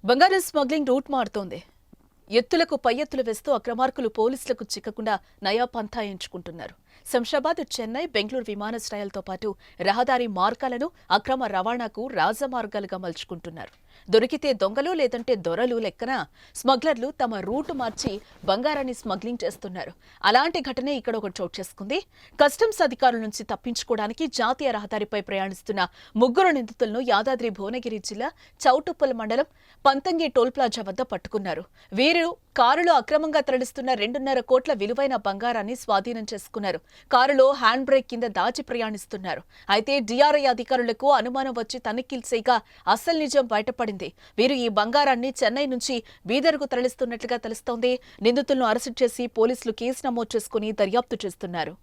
బంగారం smuggling route మారుతోంది. ఎత్తులకు పై ఎత్తులు వేస్తూ అక్రమార్కులు పోలీసులకు చిక్కకుండా నయా పంథా ఎంచుకుంటున్నారు. శంషాబాద్, చెన్నై, బెంగళూరు విమానాశ్రయాలతో పాటు రహదారి మార్గాలను అక్రమ రవాణాకు రాజమార్గాలుగా మలుచుకుంటున్నారు. దొరికితే దొంగలు లేదంటే దొరలు లెక్కన స్మగ్లర్లు తమ రూటు మార్చి బంగారాన్ని స్మగ్లింగ్ చేస్తున్నారు. అలాంటి ఘటనే ఇక్కడ ఒకటి చోటు చేసుకుంది. కస్టమ్స్ అధికారుల నుంచి తప్పించుకోవడానికి జాతీయ రహదారిపై ప్రయాణిస్తున్న ముగ్గురు నిందితులను యాదాద్రి భువనగిరి జిల్లా చౌటుప్పల్ మండలం పంతంగి టోల్ ప్లాజా వద్ద పట్టుకున్నారు. వీరు కారులో అక్రమంగా తరలిస్తున్న 2.5 కోట్ల విలువైన బంగారాన్ని స్వాధీనం చేసుకున్నారు. కారులో హ్యాండ్ బ్రేక్ కింద దాచి ప్రయాణిస్తున్నారు. అయితే డిఆర్ఐ అధికారులకు అనుమానం వచ్చి తనిఖీలు చేయగా అసలు నిజం బయటపడింది. వీరు ఈ బంగారాన్ని చెన్నై నుంచి బీదర్కు తరలిస్తున్నట్లుగా తెలుస్తోంది. నిందితులను అరెస్టు చేసి పోలీసులు కేసు నమోదు చేసుకుని దర్యాప్తు చేస్తున్నారు.